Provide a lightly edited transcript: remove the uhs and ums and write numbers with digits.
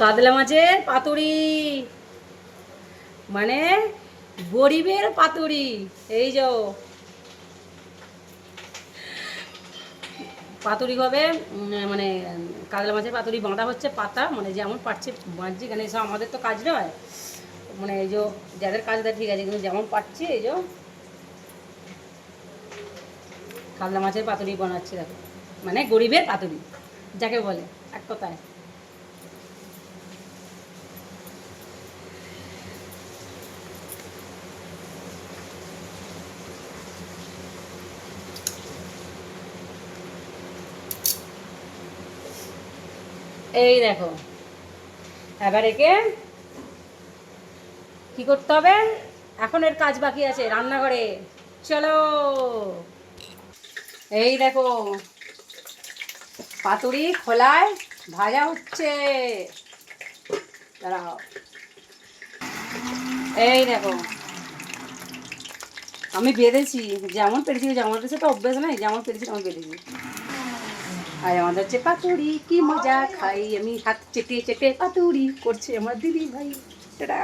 কাতলা মাছের পাতুরি, মানে গরিবের পাতুরি। এই যে পাতুরি হবে, মানে কাতলা মাছের পাতুরি বাঁধা হচ্ছে পাতা, মানে যেমন পারছে বাঁধছি, এখানে এসব আমাদের তো কাজ নয়, মানে এই যে যাদের কাজ দেয় ঠিক আছে, কিন্তু যেমন পারছি এই যে কাতলা মাছের পাতুরি বানাচ্ছি দেখো, মানে গরিবের পাতুরি যাকে বলে এক কথায়। এই দেখো, এবার একে কি করতে হবে, এখন এর কাজ বাকি আছে রান্নাঘরে, চলো। এই দেখো পাতুরি খোলায় ভাজা হচ্ছে, দাঁড়াও। এই দেখো আমি বেঁধেছি, যেমন পেরেছি, যেমন পেরেছি তো অভ্যেস নাই, যেমন পেরেছি তেমন বেঁধেছি। আর আমাদের হচ্ছে পাতুরি, কি মজা খাই আমি, হাত চেটে চেটে পাতুরি করছে আমার দিদি ভাই। টাটা।